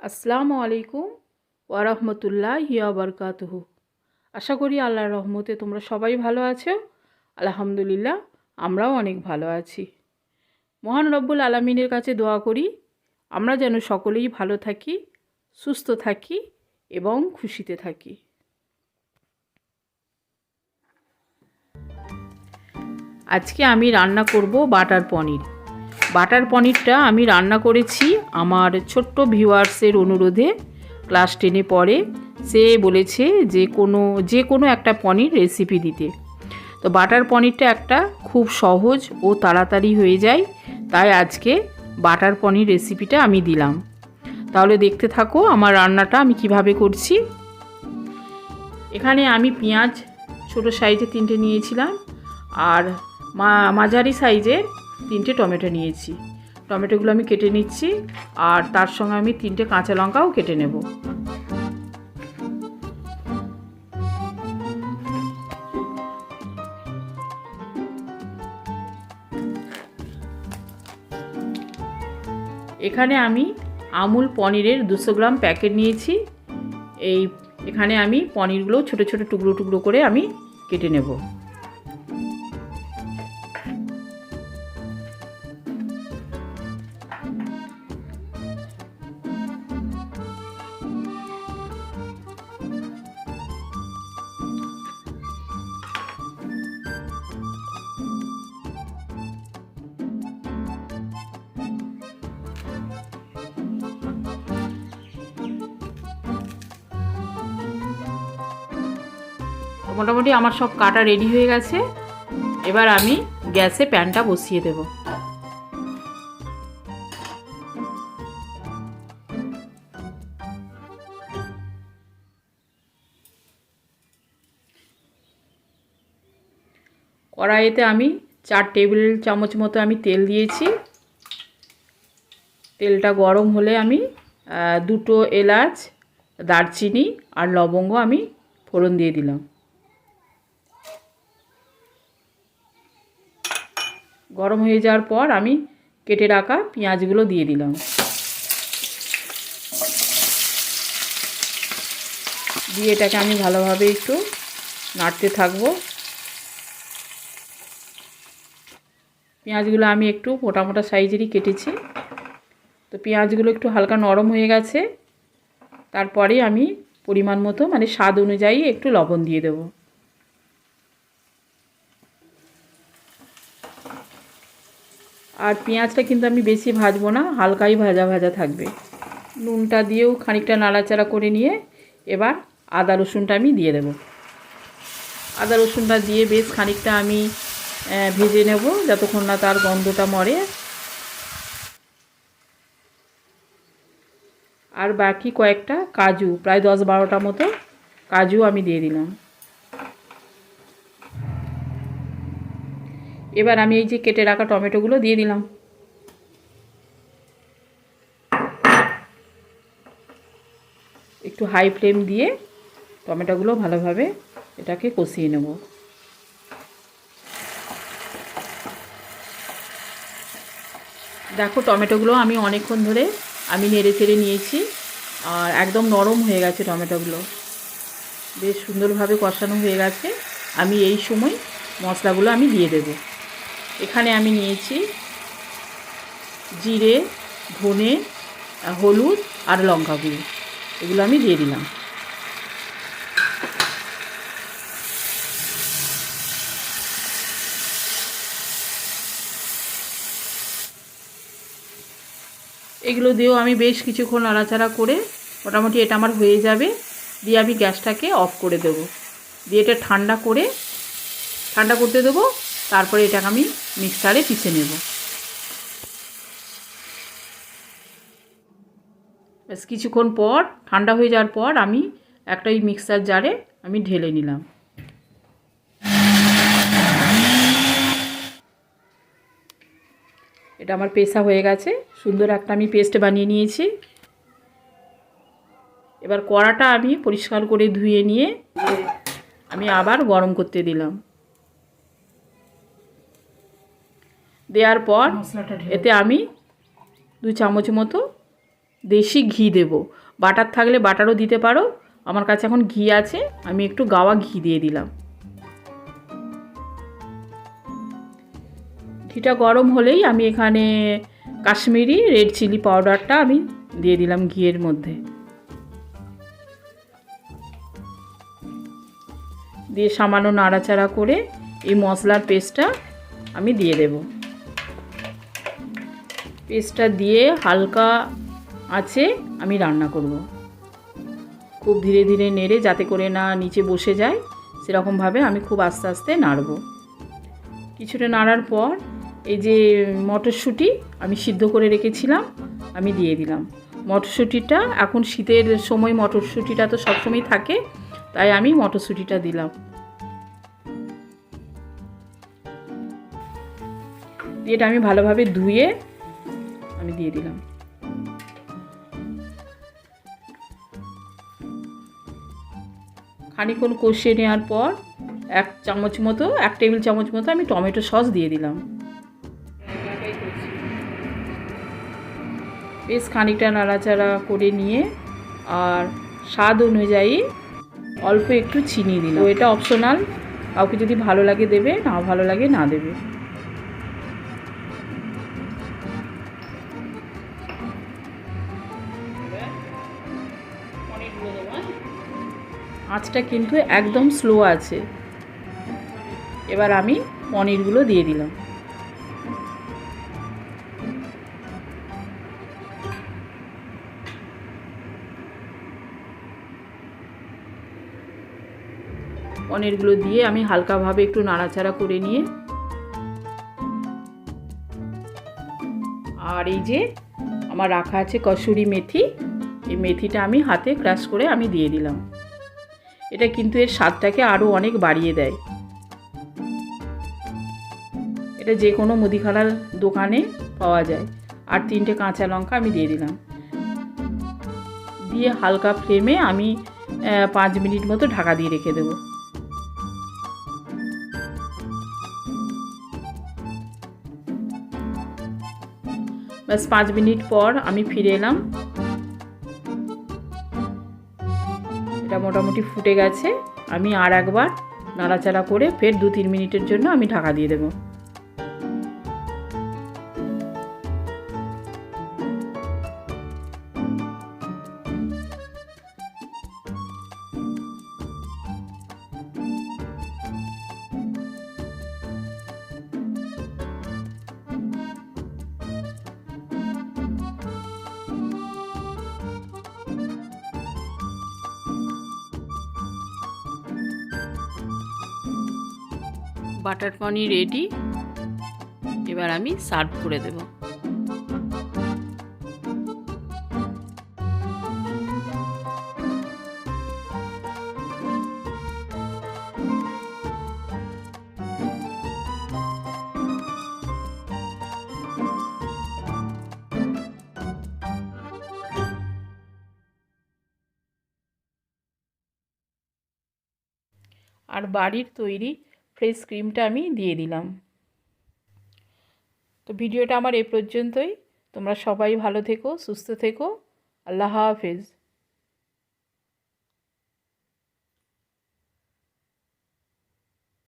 আসসালামু আলাইকুম ওয়া রাহমাতুল্লাহি ওয়া বারাকাতুহু। আশা করি আল্লাহর রহমতে তোমরা সবাই ভালো আছো। আলহামদুলিল্লাহ, আমরাও অনেক ভালো আছি। মহান রব্বুল আলামিনের কাছে দোয়া করি আমরা যেন সকলেই ভালো থাকি, সুস্থ থাকি এবং খুশিতে থাকি। আজকে আমি রান্না করব বাটার পনির। বাটার পনিরটা আমি রান্না করেছি আমার ছোট্ট ভিউয়ার্সের অনুরোধে। ক্লাস 10-এ পড়ে, সে বলেছে যে কোনো একটা পনির রেসিপি দিতে। তো বাটার পনিরটা একটা খুব সহজ ও তাড়াতাড়ি হয়ে যায়, তাই আজকে বাটার পনির রেসিপিটা আমি দিলাম। তাহলে দেখতে থাকো আমার রান্নাটা আমি কিভাবে করছি। এখানে আমি পেঁয়াজ ছোট সাইজে 3টে নিয়েছিলাম, আর মাঝারি সাইজের 3টে টমেটো নিয়েছি। টমেটোগুলো আমি কেটে নিচ্ছি, আর তার সঙ্গে আমি 3টে কাঁচা লঙ্কাও কেটে নেব। এখানে আমি আমুল পনিরের 200 গ্রাম প্যাকেট নিয়েছি। এখানে আমি পনিরগুলো ছোট ছোট টুকরো টুকরো করে আমি কেটে নেব। মোটামুটি আমার সব কাটা রেডি হয়ে গেছে। এবার আমি গ্যাসে প্যানটা বসিয়ে দেব। কড়াইতে আমি 4 টেবিল চামচ মতো আমি তেল দিয়েছি। তেলটা গরম হলে আমি 2টো এলাচ, দারচিনি আর লবঙ্গ আমি ফোড়ন দিয়ে দিলাম। গরম হয়ে যাওয়ার পর আমি কেটে রাখা পেঁয়াজগুলো দিয়ে দিলাম। দিয়ে এটাকে আমি ভালোভাবে একটু নাড়তে থাকবো। পেঁয়াজগুলো আমি একটু মোটা মোটা সাইজেরই কেটেছি। তো পেঁয়াজগুলো একটু হালকা নরম হয়ে গেছে। তারপরে আমি পরিমাণ মতো মানে স্বাদ অনুযায়ী একটু লবণ দিয়ে দেব। আর পেঁয়াজটা কিন্তু আমি বেশি ভাজবো না, হালকাই ভাজা ভাজা থাকবে। নুনটা দিয়েও খানিকটা নাড়াচাড়া করে নিয়ে এবার আদা রসুনটা আমি দিয়ে দেব। আদা রসুনটা দিয়ে বেশ খানিকটা আমি ভেজে নেব যতক্ষণ না তার গন্ধটা মরে। আর বাকি কয়েকটা কাজু, প্রায় 10-12টা মতো কাজু আমি দিয়ে দিলাম। এবার আমি এই যে কেটে রাখা টমেটোগুলো দিয়ে দিলাম। একটু হাই ফ্লেম দিয়ে টমেটোগুলো ভালোভাবে এটাকে কষিয়ে নেব। দেখো টমেটোগুলো আমি অনেকক্ষণ ধরে আমি নেড়ে চেড়ে নিয়েছি, আর একদম নরম হয়ে গেছে টমেটোগুলো, বেশ সুন্দরভাবে কষানো হয়ে গেছে। আমি এই সময় মশলাগুলো আমি দিয়ে দেব। এখানে আমি নিয়েছি জিরে, ধনে, হলুদ আর লঙ্কা গুঁড়ো, এগুলো আমি দিয়ে দিলাম। এগুলো দিয়েও আমি বেশ কিছুক্ষণ নাড়াচাড়া করে মোটামুটি এটা আমার হয়ে যাবে। দিয়ে আমি গ্যাসটাকে অফ করে দেব। দিয়ে এটা ঠান্ডা করতে দেবো। তারপরে এটাকে আমি মিক্সারে পিষে নেব। বেশ কিছুক্ষণ পর ঠান্ডা হয়ে যাওয়ার পর আমি একটা এই মিক্সার জারে আমি ঢেলে নিলাম। এটা আমার পেশা হয়ে গেছে, সুন্দর একটা আমি পেস্ট বানিয়ে নিয়েছি। এবার কড়াটা আমি পরিষ্কার করে ধুয়ে নিয়ে আমি আবার গরম করতে দিলাম। দেওয়ার পর এতে আমি 2 চামচ মতো দেশি ঘি দেব। বাটার থাকলে বাটারও দিতে পারো, আমার কাছে এখন ঘি আছে, আমি একটু গাওয়া ঘি দিয়ে দিলাম। ঘিটা গরম হলেই আমি এখানে কাশ্মীরি রেড চিলি পাউডারটা আমি দিয়ে দিলাম ঘিয়ের মধ্যে। দিয়ে সামান্য নাড়াচাড়া করে এই মশলার পেস্টটা আমি দিয়ে দেব। পেস্টটা দিয়ে হালকা আঁচে আমি রান্না করব। খুব ধীরে ধীরে নেড়ে যাতে করে না নিচে বসে যায়, সেরকমভাবে আমি খুব আস্তে আস্তে নাড়ব। কিছুটা নাড়ার পর এই যে মটরশুঁটি আমি সিদ্ধ করে রেখেছিলাম আমি দিয়ে দিলাম। মটরশুঁটিটা এখন শীতের সময় মটরশুঁটিটা তো সবসময় থাকে, তাই আমি মটরশুঁটিটা দিলাম। দিয়ে এটা আমি ভালোভাবে ধুয়ে আমি দিয়ে দিলাম। খানিকক্ষণ কষিয়ে নেওয়ার পর এক টেবিল চামচ মতো আমি টমেটো সস দিয়ে দিলাম। বেশ খানিকটা নাড়াচাড়া করে নিয়ে আর স্বাদ অনুযায়ী অল্প একটু চিনি দিলাম। এটা অপশনাল, কাউকে যদি ভালো লাগে দেবে, না ভালো লাগে না দেবে। আঁচটা কিন্তু একদম স্লো আছে। এবার আমি পনিরগুলো দিয়ে দিলাম। পনিরগুলো দিয়ে আমি হালকাভাবে একটু নাড়াচাড়া করে নিয়ে আর এই যে আমার রাখা আছে কসুরি মেথি, এই মেথিটা আমি হাতে ক্রাশ করে আমি দিয়ে দিলাম। এটা কিন্তু এর স্বাদটাকে আরও অনেক বাড়িয়ে দেয়। এটা যে কোনো মুদিখানার দোকানে পাওয়া যায়। আর 3টে কাঁচা লঙ্কা আমি দিয়ে দিলাম। দিয়ে হালকা ফ্লেমে আমি 5 মিনিট মতো ঢাকা দিয়ে রেখে দেবো। ব্যাস 5 মিনিট পর আমি ফিরে এলাম। এটা মোটামুটি ফুটে গেছে। আমি আর একবার নাড়াচাড়া করে ফের 2-3 মিনিটের জন্য আমি ঢাকা দিয়ে দেবো। বাটার পনির রেডি। এবার আমি সার্ভ করে দেব। আর বাড়ির তৈরি ফ্রেশ ক্রিমটা আমি দিয়ে দিলাম। তো ভিডিওটা আমার এ পর্যন্তই। তোমরা সবাই ভালো থেকো, সুস্থ থেকো। আল্লাহ হাফেজ।